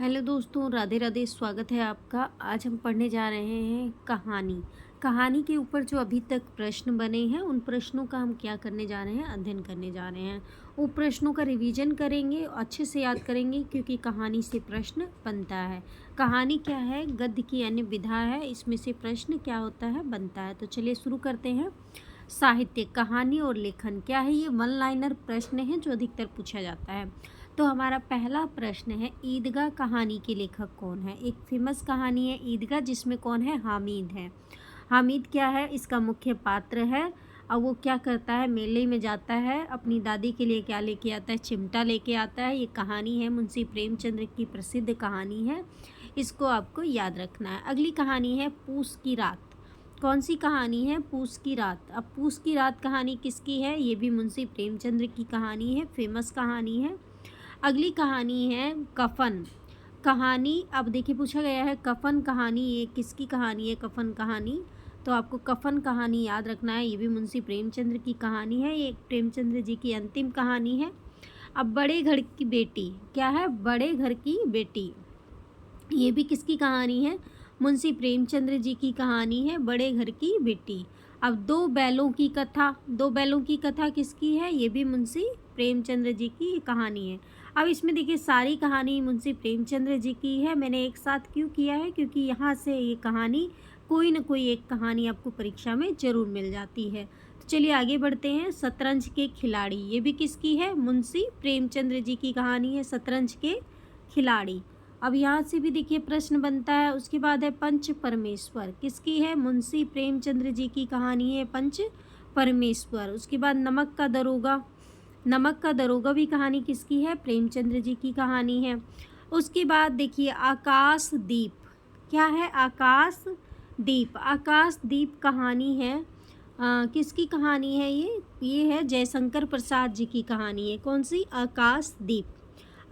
Hello दोस्तों, राधे राधे। स्वागत है आपका। आज हम पढ़ने जा रहे हैं कहानी। कहानी के ऊपर जो अभी तक प्रश्न बने हैं उन प्रश्नों का हम क्या करने जा रहे हैं, अध्ययन करने जा रहे हैं। वो प्रश्नों का रिवीजन करेंगे, अच्छे से याद करेंगे, क्योंकि कहानी से प्रश्न बनता है। कहानी क्या है? गद्य की अन्य विधा है, इसमें से प्रश्न क्या होता है, बनता है। तो चलिए शुरू करते हैं। साहित्य, कहानी और लेखन क्या है? ये वन लाइनर प्रश्न है जो अधिकतर पूछा जाता है। तो हमारा पहला प्रश्न है, ईदगाह कहानी के लेखक कौन है? एक फेमस कहानी है ईदगाह, जिसमें कौन है? हामिद है। हामिद क्या है? इसका मुख्य पात्र है। और वो क्या करता है? मेले में जाता है, अपनी दादी के लिए क्या लेके आता है? चिमटा लेके आता है। ये कहानी है मुंशी प्रेमचंद्र की प्रसिद्ध कहानी है, इसको आपको याद रखना है। अगली कहानी है पूस की रात। कौन सी कहानी है? पूस की रात। अब पूस की रात कहानी किसकी है? ये भी मुंशी प्रेमचंद्र की कहानी है, फेमस कहानी है। अगली कहानी है कफन कहानी। अब देखिए पूछा गया है कफन कहानी, ये किसकी कहानी है? कफन कहानी। तो आपको कफन कहानी याद रखना है, ये भी मुंशी प्रेमचंद्र की कहानी है, ये प्रेमचंद्र जी की अंतिम कहानी है। अब बड़े घर की बेटी क्या है? बड़े घर की बेटी, ये भी किसकी कहानी है? मुंशी प्रेमचंद्र जी की कहानी है, बड़े घर की बेटी। अब दो बैलों की कथा, दो बैलों की कथा किसकी है? ये भी मुंशी प्रेमचंद्र जी की कहानी है। अब इसमें देखिए सारी कहानी मुंशी प्रेमचंद्र जी की है। मैंने एक साथ क्यों किया है? क्योंकि यहाँ से ये कहानी, कोई न कोई एक कहानी आपको परीक्षा में ज़रूर मिल जाती है। तो चलिए आगे बढ़ते हैं। शतरंज के खिलाड़ी, ये भी किसकी है? मुंशी प्रेमचंद्र जी की कहानी है, शतरंज के खिलाड़ी। अब यहाँ से भी देखिए प्रश्न बनता है। उसके बाद है पंच परमेश्वर, किसकी है? मुंशी प्रेमचंद्र जी की कहानी है, पंच परमेश्वर। उसके बाद नमक का दरोगा, नमक का दरोगा भी कहानी किसकी है? प्रेमचंद्र जी की कहानी है। उसके बाद देखिए आकाश दीप, क्या है? आकाश दीप। आकाश दीप कहानी है, किसकी कहानी है? ये है जयशंकर प्रसाद जी की कहानी है। कौन सी? आकाश दीप।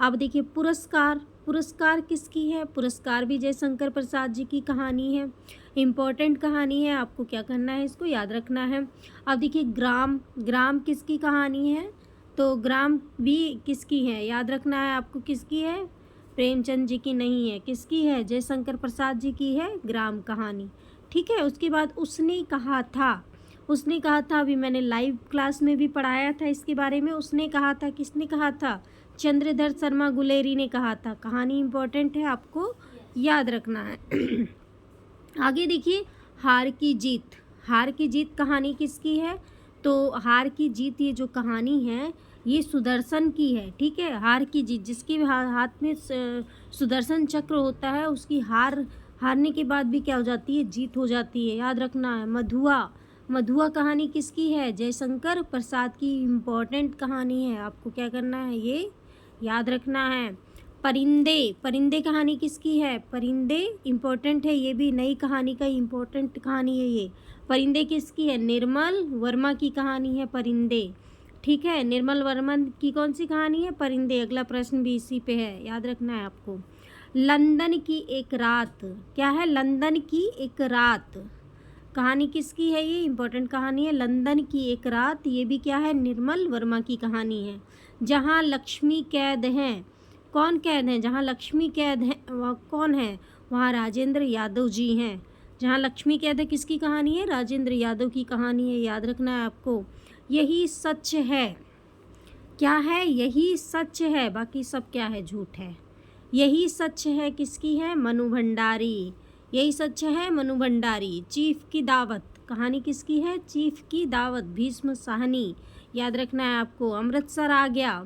अब देखिए पुरस्कार, पुरस्कार किसकी है? पुरस्कार भी जयशंकर प्रसाद जी की कहानी है, इम्पोर्टेंट कहानी है। आपको क्या करना है? इसको याद रखना है। अब देखिए ग्राम, ग्राम किसकी कहानी है? तो ग्राम भी किसकी है? याद रखना है आपको, किसकी है? प्रेमचंद जी की नहीं है, किसकी है? जयशंकर प्रसाद जी की है ग्राम कहानी। ठीक है। उसके बाद उसने कहा था, उसने कहा था, अभी मैंने लाइव क्लास में भी पढ़ाया था इसके बारे में। उसने कहा था, किसने कहा था? चंद्रधर शर्मा गुलेरी ने कहा था। कहानी इंपॉर्टेंट है, आपको याद रखना है। आगे देखिए हार की जीत, हार की जीत कहानी किसकी है? तो हार की जीत, ये जो कहानी है ये सुदर्शन की है। ठीक है। हार की जीत, जिसके हाथ में सुदर्शन चक्र होता है, उसकी हारने के बाद भी क्या हो जाती है? जीत हो जाती है। याद रखना है। मधुआ, मधुआ कहानी किसकी है? जयशंकर प्रसाद की इम्पोर्टेंट कहानी है, आपको क्या करना है? ये याद रखना है। परिंदे, परिंदे कहानी किसकी है? परिंदे इम्पोर्टेंट है, ये भी नई कहानी का इम्पोर्टेंट कहानी है ये। परिंदे किसकी है? निर्मल वर्मा की कहानी है परिंदे। ठीक है। निर्मल वर्मा की कौन सी कहानी है? परिंदे। अगला प्रश्न भी इसी पे है, याद रखना है आपको। लंदन की एक रात, क्या है? लंदन की एक रात कहानी किसकी है? ये इंपॉर्टेंट कहानी है, लंदन की एक रात। ये भी क्या है? निर्मल वर्मा की कहानी है। जहाँ लक्ष्मी कैद हैं, कौन कैद हैं? जहाँ लक्ष्मी कैद है वह कौन है? वहाँ राजेंद्र यादव जी हैं। जहाँ लक्ष्मी कैद है, किसकी कहानी है? राजेंद्र यादव की कहानी है, याद रखना है आपको। यही सच है, क्या है? यही सच है, बाकी सब क्या है? झूठ है। यही सच है किसकी है? मनु भंडारी। यही सच है, मनु भंडारी। चीफ की दावत कहानी किसकी है? चीफ की दावत, भीष्म साहनी। याद रखना है आपको। अमृतसर आ गया,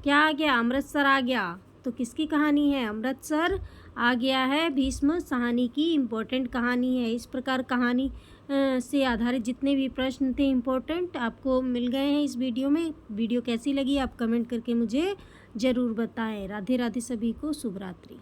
क्या आ गया? अमृतसर आ गया। तो किसकी कहानी है? अमृतसर आ गया है, भीष्म साहनी की इम्पोर्टेंट कहानी है। इस प्रकार कहानी से आधारित जितने भी प्रश्न थे इम्पोर्टेंट, आपको मिल गए हैं इस वीडियो में। वीडियो कैसी लगी आप कमेंट करके मुझे ज़रूर बताएं। राधे राधे, सभी को शुभ रात्रि।